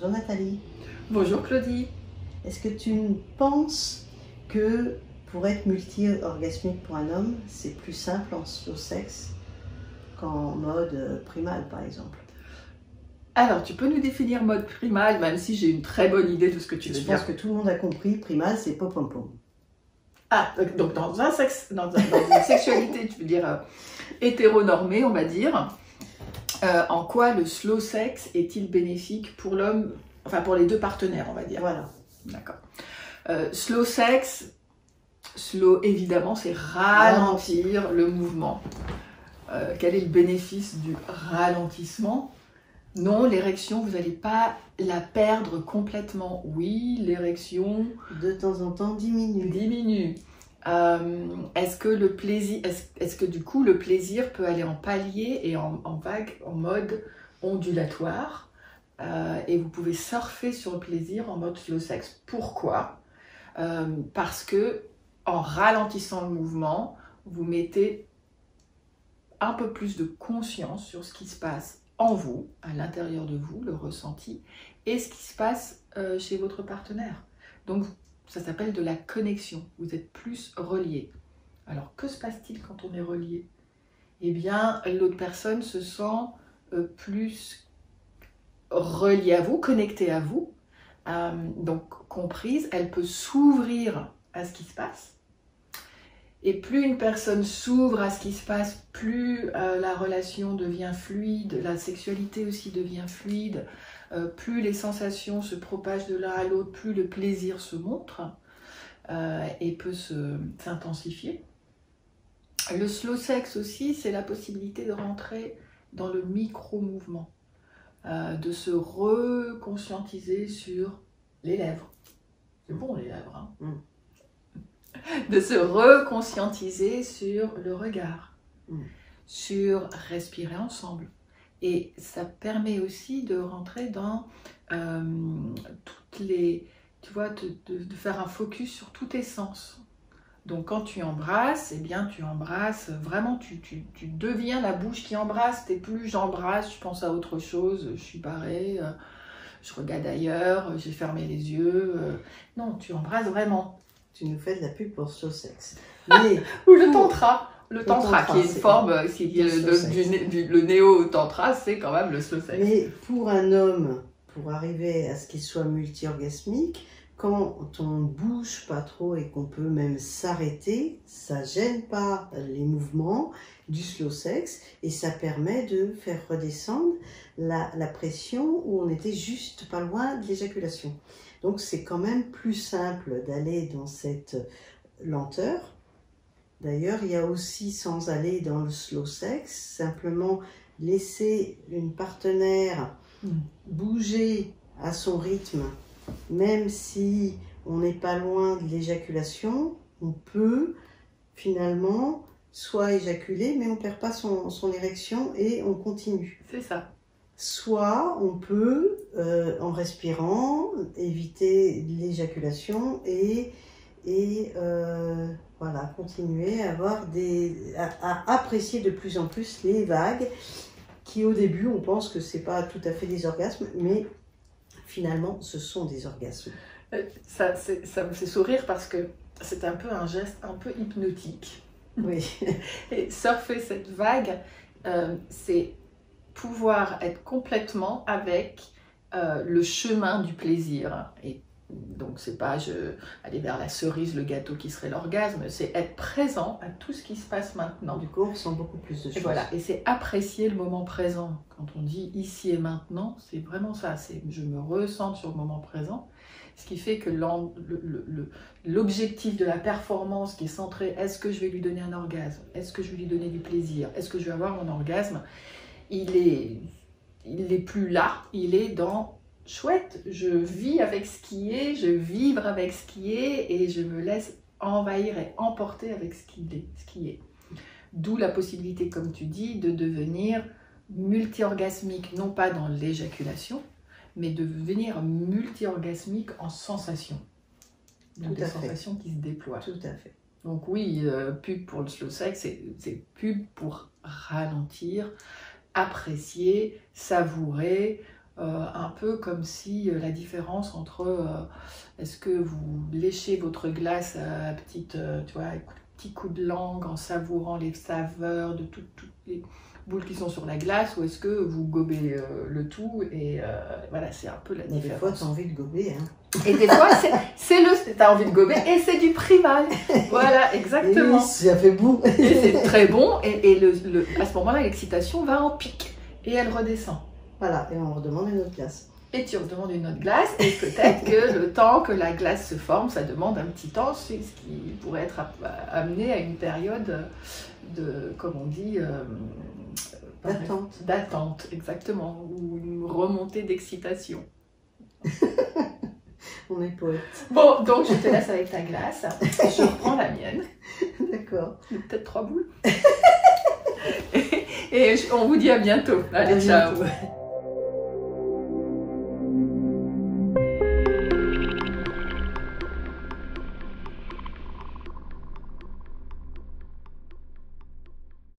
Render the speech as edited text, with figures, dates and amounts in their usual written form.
Bonjour Nathalie. Bonjour Claudie. Est-ce que tu penses que pour être multi-orgasmique pour un homme, c'est plus simple en slow sex qu'en mode primal par exemple? Alors, tu peux nous définir mode primal, même si j'ai une très bonne idée de ce que tu veux Je dire. pense que tout le monde a compris, primal c'est pom-pom-pom. Ah, donc dans une sexualité, tu veux dire hétéronormée, on va dire, en quoi le slow sex est-il bénéfique pour l'homme, enfin pour les deux partenaires, on va dire. Voilà. D'accord. Slow sex, slow évidemment, c'est ralentir le mouvement. Quel est le bénéfice du ralentissement? Non, l'érection, vous n'allez pas la perdre complètement. Oui, l'érection De temps en temps diminue. Est-ce que le plaisir, est-ce que du coup le plaisir peut aller en palier et en vague, en mode ondulatoire, et vous pouvez surfer sur le plaisir en mode slow sex. Pourquoi? Parce que en ralentissant le mouvement, vous mettez un peu plus de conscience sur ce qui se passe en vous, à l'intérieur de vous, le ressenti, et ce qui se passe chez votre partenaire. Donc, ça s'appelle de la connexion. Vous êtes plus reliés. Alors, que se passe-t-il quand on est relié? Eh bien, l'autre personne se sent plus reliée à vous, connectée à vous, donc comprise. Elle peut s'ouvrir à ce qui se passe. Et plus une personne s'ouvre à ce qui se passe, plus la relation devient fluide, la sexualité aussi devient fluide, plus les sensations se propagent de l'un à l'autre, plus le plaisir se montre et peut s'intensifier. Le slow sex aussi, c'est la possibilité de rentrer dans le micro-mouvement, de se reconscientiser sur les lèvres. C'est bon les lèvres, hein? De se reconscientiser sur le regard, sur respirer ensemble. Et ça permet aussi de rentrer dans toutes les... Tu vois, de faire un focus sur tous tes sens. Donc quand tu embrasses, eh bien tu embrasses, vraiment tu deviens la bouche qui embrasse. T'es plus j'embrasse, je pense à autre chose, je suis barrée, je regarde ailleurs, j'ai fermé les yeux. Non, tu embrasses vraiment. Tu nous fais de la pub pour slow sex. Mais ou le tantra. Le tantra, qui est une forme, le néo-tantra, c'est quand même le slow sex. Mais pour un homme, pour arriver à ce qu'il soit multi-orgasmique, quand on bouge pas trop et qu'on peut même s'arrêter, ça gêne pas les mouvements du slow sex et ça permet de faire redescendre la pression où on était juste pas loin de l'éjaculation. Donc c'est quand même plus simple d'aller dans cette lenteur. D'ailleurs, il y a aussi, sans aller dans le slow sex, simplement laisser une partenaire bouger à son rythme, même si on n'est pas loin de l'éjaculation, on peut finalement soit éjaculer, mais on ne perd pas son érection et on continue. C'est ça. Soit on peut, en respirant, éviter l'éjaculation et voilà, continuer à à apprécier de plus en plus les vagues qui au début on pense que c'est pas tout à fait des orgasmes, mais finalement ce sont des orgasmes. Ça me fait sourire parce que c'est un peu un geste un peu hypnotique. Oui. Et surfer cette vague, c'est pouvoir être complètement avec le chemin du plaisir. Et donc c'est pas aller vers la cerise, le gâteau qui serait l'orgasme, c'est être présent à tout ce qui se passe maintenant. Du coup on ressent beaucoup plus de choses. Et voilà, et c'est apprécier le moment présent. Quand on dit ici et maintenant, c'est vraiment ça, c'est je me ressens sur le moment présent. Ce qui fait que l'objectif de la performance qui est centré, est-ce que je vais lui donner un orgasme? Est-ce que je vais lui donner du plaisir? Est-ce que je vais avoir mon orgasme? Il est plus là, il est dans chouette, je vis avec ce qui est, je vibre avec ce qui est et je me laisse envahir et emporter avec ce qui est. D'où la possibilité, comme tu dis, de devenir multi-orgasmique, non pas dans l'éjaculation, mais de devenir multi-orgasmique en sensation. Donc des sensations qui se déploient. Tout à fait. Donc oui, pub pour le slow sex, c'est pub pour ralentir, apprécier, savourer, un peu comme si la différence entre est-ce que vous léchez votre glace à petite, tu vois, petit coup de langue en savourant les saveurs de toutes les boules qui sont sur la glace, ou est-ce que vous gobez le tout et voilà, c'est un peu la différence. Des fois, tu as envie de gober. Hein. Et des fois, tu as envie de gober et c'est du primal. Voilà, exactement. Et ça fait boum. Et c'est très bon et à ce moment-là, l'excitation va en pic et elle redescend. Voilà, et on redemande une autre glace. Et tu redemandes une autre glace, et peut-être que le temps que la glace se forme, ça demande un petit temps, ce qui pourrait être amené à une période de, comme on dit, d'attente, exactement, ou une remontée d'excitation. On est poète. Bon, donc je te laisse avec ta glace, je reprends la mienne. D'accord. Peut-être 3 boules. Et on vous dit à bientôt. Allez, ciao. Bientôt.